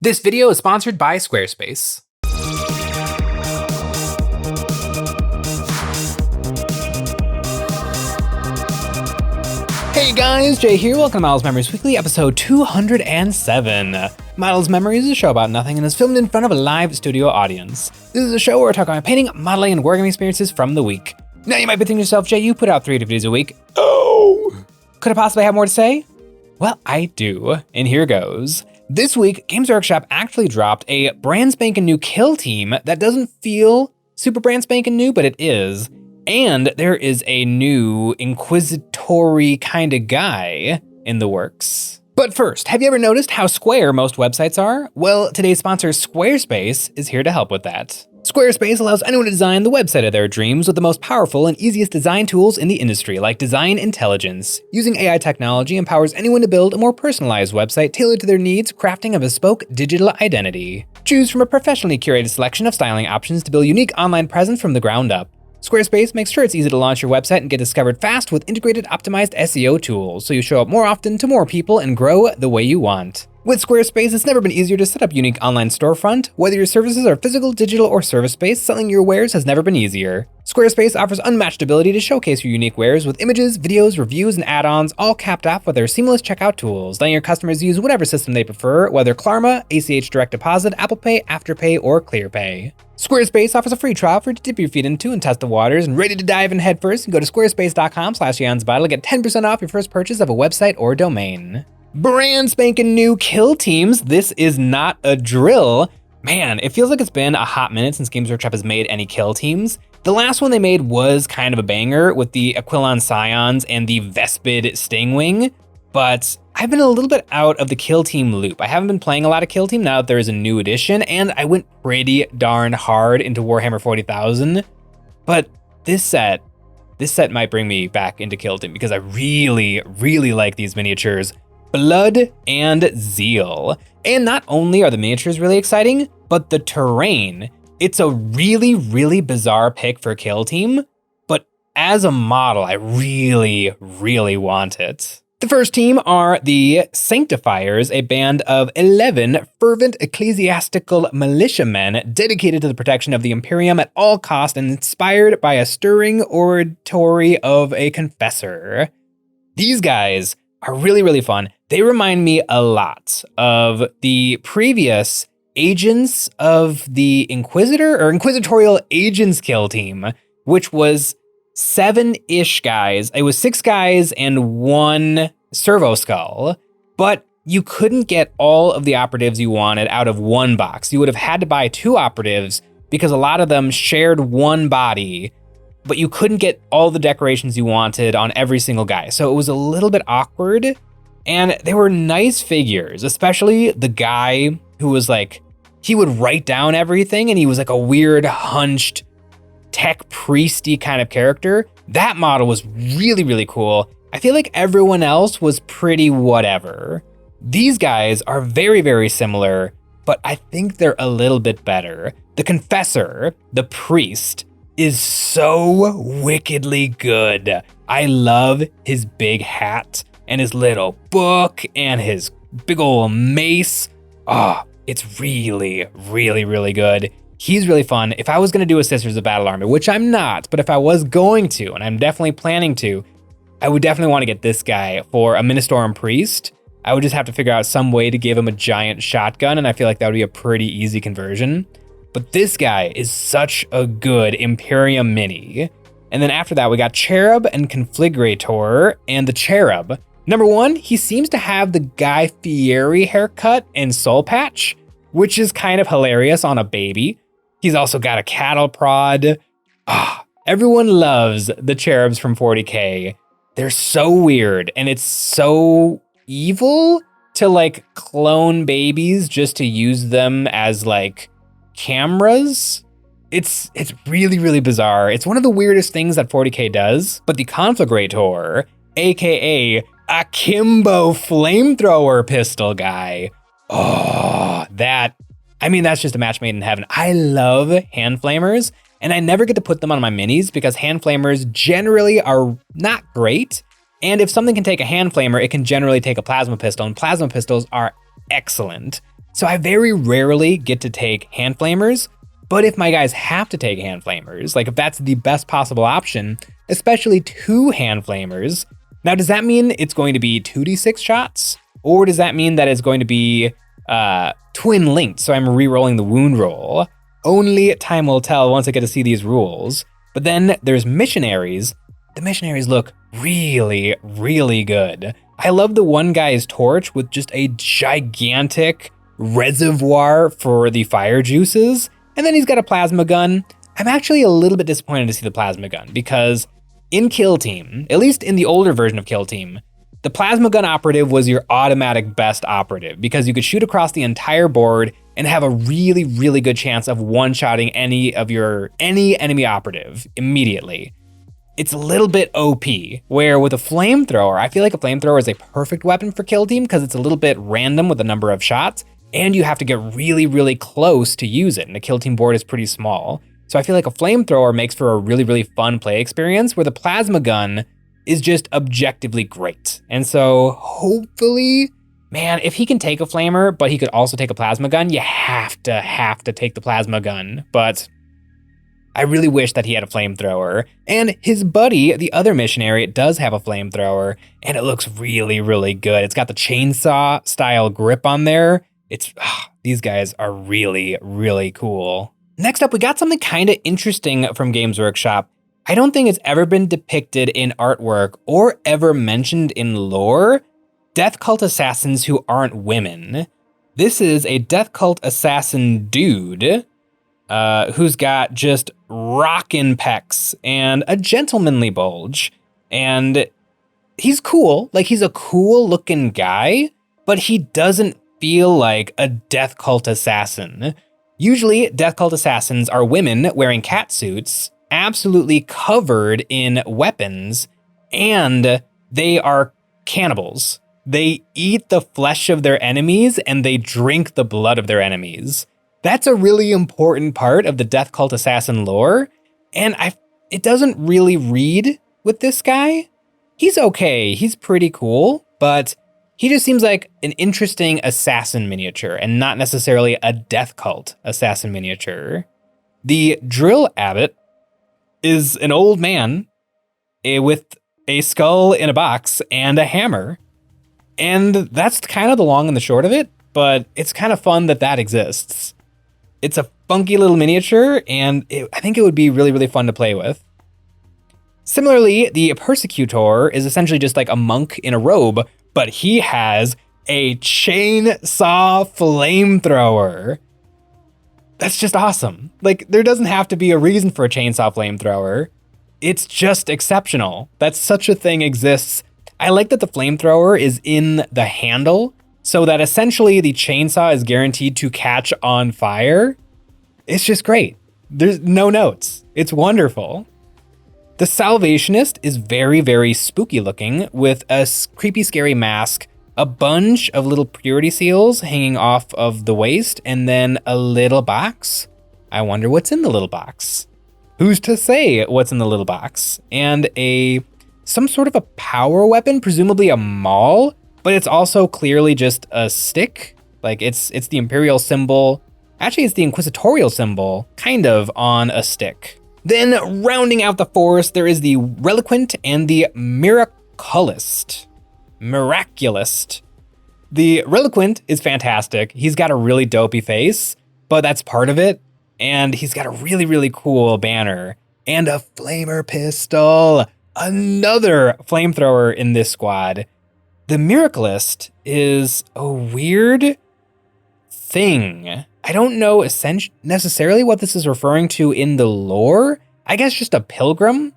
This video is sponsored by Squarespace. Hey guys, Jay here. Welcome to Models Memories Weekly, episode 207. Models Memories is a show about nothing and is filmed in front of a live studio audience. This is a show where we're talking about painting, modeling, and wargaming experiences from the week. Now you might be thinking to yourself, Jay, you put out 3 videos a week. Oh! Could I possibly have more to say? Well, I do, and here goes. This week, Games Workshop actually dropped a brand spanking new kill team that doesn't feel super brand spanking new, but it is. And there is a new inquisitory kind of guy in the works. But first, have you ever noticed how square most websites are? Well, today's sponsor, Squarespace, is here to help with that. Squarespace allows anyone to design the website of their dreams with the most powerful and easiest design tools in the industry, like Design Intelligence. Using AI technology empowers anyone to build a more personalized website tailored to their needs, crafting a bespoke digital identity. Choose from a professionally curated selection of styling options to build a unique online presence from the ground up. Squarespace makes sure it's easy to launch your website and get discovered fast with integrated optimized SEO tools, so you show up more often to more people and grow the way you want. With Squarespace, it's never been easier to set up a unique online storefront. Whether your services are physical, digital, or service-based, selling your wares has never been easier. Squarespace offers unmatched ability to showcase your unique wares with images, videos, reviews, and add-ons, all capped off with their seamless checkout tools, letting your customers use whatever system they prefer, whether Klarna, ACH Direct Deposit, Apple Pay, Afterpay, or ClearPay. Squarespace offers a free trial for you to dip your feet into and test the waters, and ready to dive in headfirst, go to squarespace.com/EonsOfBattle to get 10% off your first purchase of a website or domain. Brand spanking new kill teams. This is not a drill. Man, it feels like it's been a hot minute since Games Workshop has made any kill teams. The last one they made was kind of a banger with the Aquilon Scions and the Vespid Stingwing, but I've been a little bit out of the kill team loop. I haven't been playing a lot of kill team now that there is a new edition, and I went pretty darn hard into Warhammer 40,000, but this set might bring me back into kill team because I really, really like these miniatures. Blood and Zeal. And not only are the miniatures really exciting, but the terrain. It's a really, really bizarre pick for kill team, but as a model, I really, really want it. The first team are the Sanctifiers, a band of 11 fervent ecclesiastical militiamen dedicated to the protection of the Imperium at all costs and inspired by a stirring oratory of a confessor. These guys are really, really fun. They remind me a lot of the previous Agents of the Inquisitor or Inquisitorial Agents kill team, which was 7-ish guys. It was 6 guys and 1 servo skull, but you couldn't get all of the operatives you wanted out of one box. You would have had to buy 2 operatives because a lot of them shared one body, but you couldn't get all the decorations you wanted on every single guy. So it was a little bit awkward, and they were nice figures, especially the guy who was like, he would write down everything and he was like a weird hunched tech priesty kind of character. That model was really, really cool. I feel like everyone else was pretty whatever. These guys are very, very similar, but I think they're a little bit better. The Confessor, the priest, is so wickedly good. I love his big hat and his little book and his big ol' mace. Oh, it's really, really, really good. He's really fun. If I was gonna do a Sisters of Battle army, which I'm not, but if I was going to, and I'm definitely planning to, I would definitely want to get this guy for a Ministorum Priest. I would just have to figure out some way to give him a giant shotgun, and I feel like that would be a pretty easy conversion. But this guy is such a good Imperium mini. And then after that, we got Cherub and Conflagrator. And the Cherub, number 1, he seems to have the Guy Fieri haircut and soul patch, which is kind of hilarious on a baby. He's also got a cattle prod. Everyone loves the Cherubs from 40K. They're so weird, and it's so evil to like clone babies just to use them as like cameras. It's really, really bizarre. It's one of the weirdest things that 40K does, but the Conflagrator, aka Akimbo flamethrower pistol guy. That's just a match made in heaven. I love hand flamers, and I never get to put them on my minis because hand flamers generally are not great. And if something can take a hand flamer, it can generally take a plasma pistol, and plasma pistols are excellent. So I very rarely get to take hand flamers, but if my guys have to take hand flamers, like if that's the best possible option, especially 2 hand flamers, now does that mean it's going to be 2d6 shots? Or does that mean that it's going to be twin linked, so I'm re-rolling the wound roll? Only time will tell once I get to see these rules. But then there's missionaries. The missionaries look really, really good. I love the one guy's torch with just a gigantic reservoir for the fire juices. And then he's got a plasma gun. I'm actually a little bit disappointed to see the plasma gun because in Kill Team, at least in the older version of Kill Team, the plasma gun operative was your automatic best operative because you could shoot across the entire board and have a really, really good chance of one-shotting any enemy operative immediately. It's a little bit OP, where with a flamethrower, I feel like a flamethrower is a perfect weapon for Kill Team because it's a little bit random with the number of shots, and you have to get really, really close to use it, and the Kill Team board is pretty small. So I feel like a flamethrower makes for a really, really fun play experience, where the plasma gun is just objectively great. And so hopefully, man, if he can take a flamer, but he could also take a plasma gun, you have to take the plasma gun. But I really wish that he had a flamethrower. And his buddy, the other missionary, does have a flamethrower, and it looks really, really good. It's got the chainsaw style grip on there. These guys are really, really cool. Next up, we got something kind of interesting from Games Workshop. I don't think it's ever been depicted in artwork or ever mentioned in lore. Death Cult assassins who aren't women. This is a Death Cult assassin dude who's got just rockin' pecs and a gentlemanly bulge. And he's cool, like he's a cool looking guy, but he doesn't feel like a Death Cult assassin. Usually, Death Cult assassins are women wearing cat suits, absolutely covered in weapons, and they are cannibals. They eat the flesh of their enemies and they drink the blood of their enemies. That's a really important part of the Death Cult assassin lore, and it doesn't really read with this guy. He's okay, he's pretty cool, but he just seems like an interesting assassin miniature and not necessarily a Death Cult assassin miniature. The Drill Abbot is an old man with a skull in a box and a hammer. And that's kind of the long and the short of it, but it's kind of fun that exists. It's a funky little miniature, and I think it would be really, really fun to play with. Similarly, the Persecutor is essentially just like a monk in a robe, but he has a chainsaw flamethrower. That's just awesome. Like, there doesn't have to be a reason for a chainsaw flamethrower. It's just exceptional that such a thing exists. I like that the flamethrower is in the handle, so that essentially the chainsaw is guaranteed to catch on fire. It's just great. There's no notes. It's wonderful. The Salvationist is very, very spooky looking with a creepy, scary mask, a bunch of little purity seals hanging off of the waist, and then a little box. I wonder what's in the little box. Who's to say what's in the little box? And some sort of a power weapon, presumably a maul, but it's also clearly just a stick. Like it's the Imperial symbol. Actually, it's the Inquisitorial symbol, kind of, on a stick. Then rounding out the force, there is the Reliquant and the Miraculist. The Reliquant is fantastic. He's got a really dopey face, but that's part of it. And he's got a really, really cool banner and a flamer pistol. Another flamethrower in this squad. The Miraculist is a weird thing. I don't know necessarily what this is referring to in the lore. I guess just a pilgrim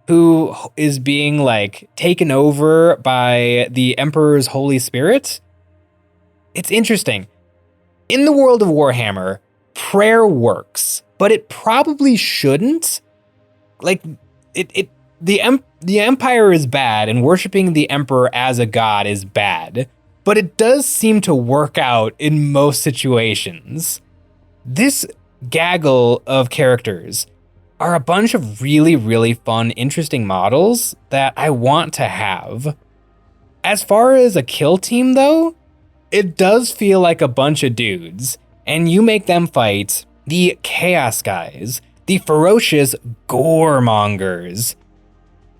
who is being like taken over by the Emperor's Holy Spirit. It's interesting. In the world of Warhammer, prayer works, but it probably shouldn't. Like the Empire is bad, and worshiping the Emperor as a god is bad, but it does seem to work out in most situations. This gaggle of characters are a bunch of really, really fun, interesting models that I want to have. As far as a kill team, though, it does feel like a bunch of dudes, and you make them fight the Chaos Guys, the ferocious Goremongers.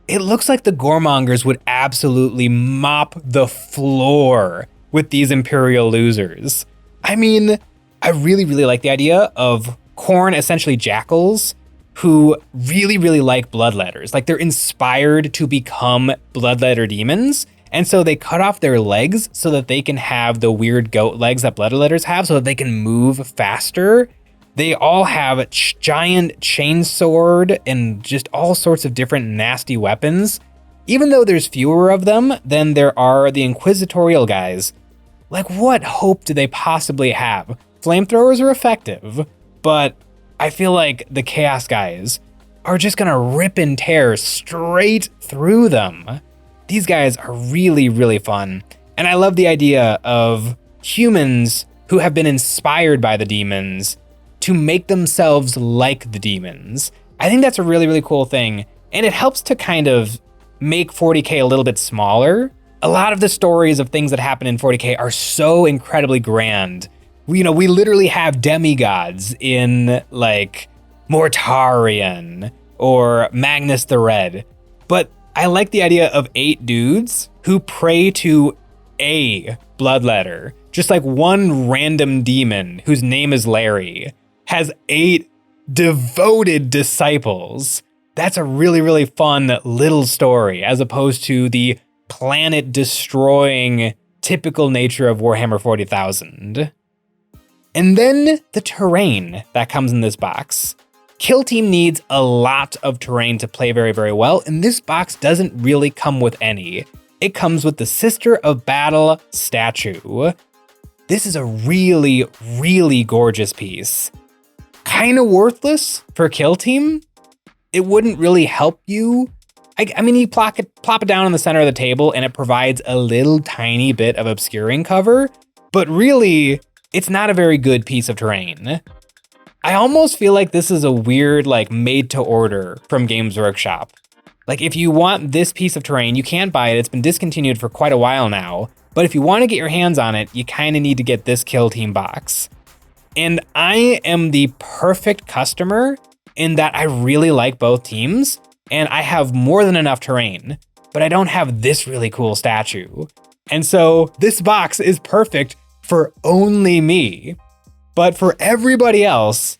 It looks like the Goremongers would absolutely mop the floor with these Imperial losers. I mean, I really, really like the idea of Khorne, essentially jackals, who really, really like bloodletters. Like, they're inspired to become bloodletter demons, and so they cut off their legs so that they can have the weird goat legs that bloodletters have so that they can move faster. They all have a giant chainsword and just all sorts of different nasty weapons. Even though there's fewer of them than there are the Inquisitorial guys, like, what hope do they possibly have? Flamethrowers are effective, but I feel like the Chaos Guys are just gonna rip and tear straight through them. These guys are really, really fun. And I love the idea of humans who have been inspired by the demons to make themselves like the demons. I think that's a really, really cool thing. And it helps to kind of make 40K a little bit smaller. A lot of the stories of things that happen in 40K are so incredibly grand. We literally have demigods in like Mortarion or Magnus the Red. But I like the idea of 8 dudes who pray to a bloodletter. Just like one random demon whose name is Larry has 8 devoted disciples. That's a really, really fun little story as opposed to the planet destroying typical nature of Warhammer 40,000. And then the terrain that comes in this box. Kill Team needs a lot of terrain to play very, very well, and this box doesn't really come with any. It comes with the Sister of Battle statue. This is a really, really gorgeous piece. Kind of worthless for Kill Team. It wouldn't really help you. I mean, you plop it down in the center of the table and it provides a little tiny bit of obscuring cover, but really, it's not a very good piece of terrain. I almost feel like this is a weird, like, made to order from Games Workshop. Like, if you want this piece of terrain, you can't buy it. It's been discontinued for quite a while now. But if you want to get your hands on it, you kind of need to get this Kill Team box. And I am the perfect customer in that I really like both teams, and I have more than enough terrain, but I don't have this really cool statue. And so this box is perfect for only me. But for everybody else,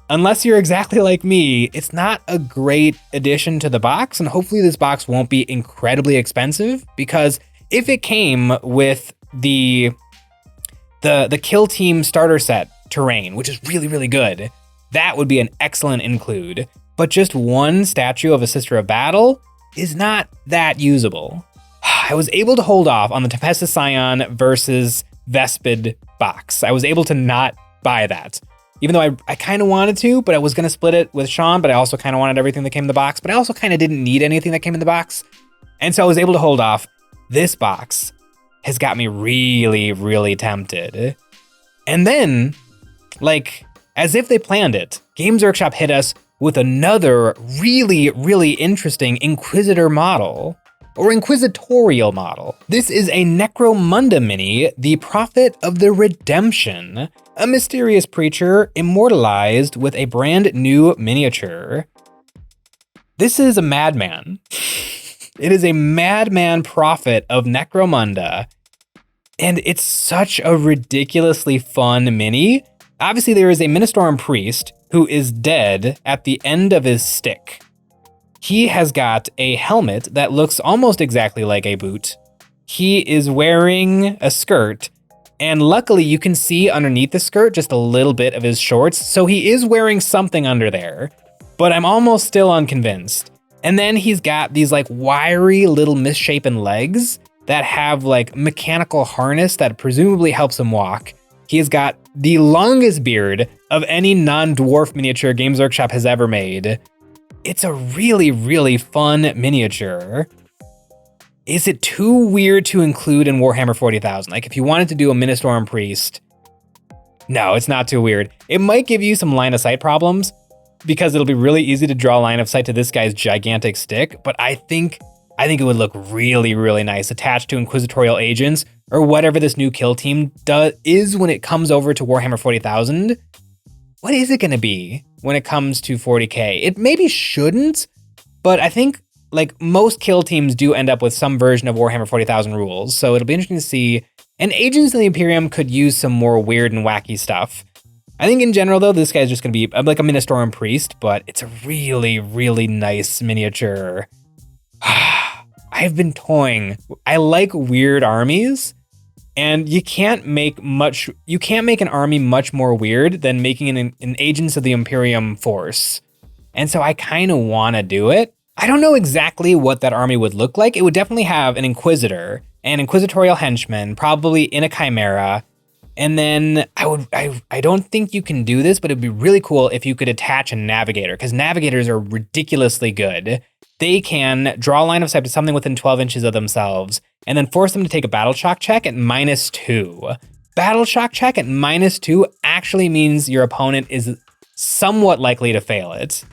unless you're exactly like me, it's not a great addition to the box, and hopefully this box won't be incredibly expensive, because if it came with the Kill Team starter set terrain, which is really, really good, that would be an excellent include. But just one statue of a Sister of Battle is not that usable. I was able to hold off on the Tempestus Scion versus Vespid box. I was able to not buy that. Even though I kind of wanted to, but I was going to split it with Sean, but I also kind of wanted everything that came in the box, but I also kind of didn't need anything that came in the box. And so I was able to hold off. This box has got me really, really tempted. And then, like, as if they planned it, Games Workshop hit us with another really, really interesting Inquisitor model. Or Inquisitorial model. This is a Necromunda mini, the Prophet of the Redemption, a mysterious preacher immortalized with a brand new miniature. This is a madman. It is a madman prophet of Necromunda, and it's such a ridiculously fun mini. Obviously, there is a Ministorum priest who is dead at the end of his stick. He has got a helmet that looks almost exactly like a boot. He is wearing a skirt, and luckily you can see underneath the skirt just a little bit of his shorts, so he is wearing something under there, but I'm almost still unconvinced. And then he's got these like wiry little misshapen legs that have like mechanical harness that presumably helps him walk. He has got the longest beard of any non-dwarf miniature Games Workshop has ever made. It's a really, really fun miniature. Is it too weird to include in Warhammer 40,000? Like, if you wanted to do a Ministorum priest, no, it's not too weird. It might give you some line of sight problems because it'll be really easy to draw line of sight to this guy's gigantic stick, but I think I think it would look really, really nice attached to Inquisitorial agents or whatever this new kill team is when it comes over to Warhammer 40,000. What is it going to be when it comes to 40k? It maybe shouldn't, but I think like most kill teams do end up with some version of Warhammer 40,000 rules. So it'll be interesting to see. And Agents of the Imperium could use some more weird and wacky stuff. I think in general, though, this guy's just going to be like a Ministorum Priest, but it's a really, really nice miniature. I've been toying. I like weird armies, and you can't make an army much more weird than making an Agents of the Imperium force. And so I kind of want to do it. I don't know exactly what that army would look like. It would definitely have an Inquisitor, an Inquisitorial henchman, probably in a Chimera. And then I don't think you can do this, but it'd be really cool if you could attach a Navigator, because Navigators are ridiculously good. They can draw a line of sight to something within 12 inches of themselves, and then force them to take a Battle Shock check at -2. Battle Shock check at -2 actually means your opponent is somewhat likely to fail it.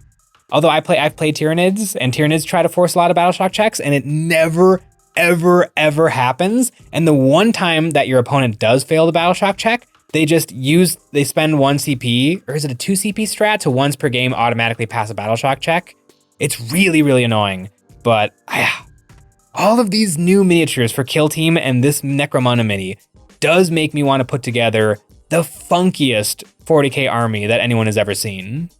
Although I've played Tyranids, and Tyranids try to force a lot of Battle Shock checks, and it never, ever happens. And the one time that your opponent does fail the Battle Shock check, they spend 1 CP, or is it a 2 CP strat to once per game automatically pass a Battle Shock check. It's really, really annoying, but all of these new miniatures for Kill Team and this Necromunda mini does make me want to put together the funkiest 40k army that anyone has ever seen.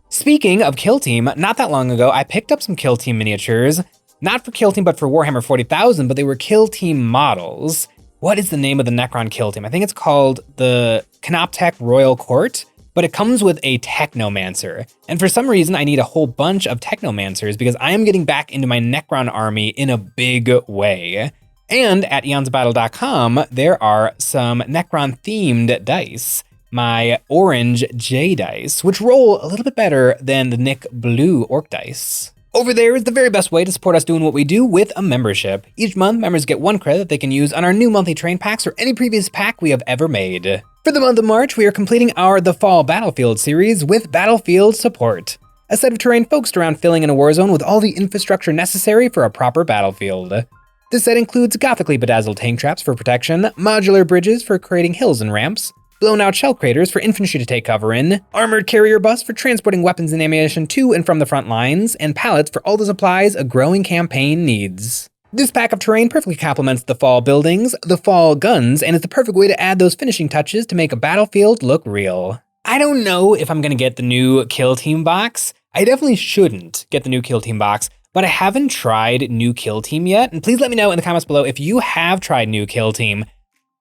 Speaking of Kill Team, not that long ago, I picked up some Kill Team miniatures, not for Kill Team, but for Warhammer 40,000, but they were Kill Team models. What is the name of the Necron Kill Team? I think it's called the Canoptech Royal Court, but it comes with a Technomancer. And for some reason, I need a whole bunch of Technomancers because I am getting back into my Necron army in a big way. And at EonsOfBattle.com, there are some Necron-themed dice. My orange J dice, which roll a little bit better than the Nick Blue Orc dice. Over there is the very best way to support us doing what we do with a membership. Each month, members get 1 credit they can use on our new monthly train packs or any previous pack we have ever made. For the month of March, we are completing our The Fall Battlefield series with Battlefield Support, a set of terrain focused around filling in a war zone with all the infrastructure necessary for a proper battlefield. This set includes gothically bedazzled tank traps for protection, modular bridges for creating hills and ramps, blown out shell craters for infantry to take cover in, armored carrier bus for transporting weapons and ammunition to and from the front lines, and pallets for all the supplies a growing campaign needs. This pack of terrain perfectly complements the fall buildings, the fall guns, and is the perfect way to add those finishing touches to make a battlefield look real. I don't know if I'm gonna get the new Kill Team box. I definitely shouldn't get the new Kill Team box, but I haven't tried new Kill Team yet, and please let me know in the comments below if you have tried new Kill Team.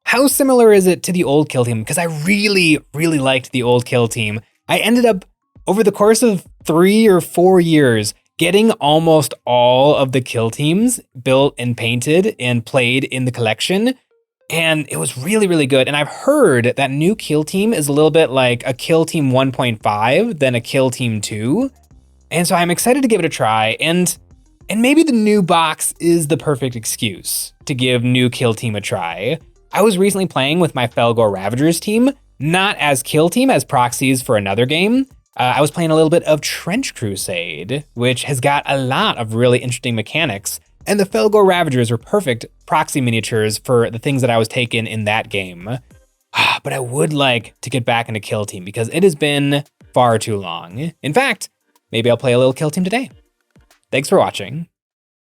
How similar is it to the old Kill Team? Because I really, really liked the old Kill Team. I ended up, over the course of 3 or 4 years, getting almost all of the Kill Teams built and painted and played in the collection. And it was really, really good. And I've heard that new Kill Team is a little bit like a Kill Team 1.5 than a Kill Team 2. And so I'm excited to give it a try. And maybe the new box is the perfect excuse to give new Kill Team a try. I was recently playing with my Felgor Ravagers team, not as Kill Team, as proxies for another game. I was playing a little bit of Trench Crusade, which has got a lot of really interesting mechanics, and the Felgor Ravagers were perfect proxy miniatures for the things that I was taking in that game. But I would like to get back into Kill Team because it has been far too long. In fact, maybe I'll play a little Kill Team today. Thanks for watching.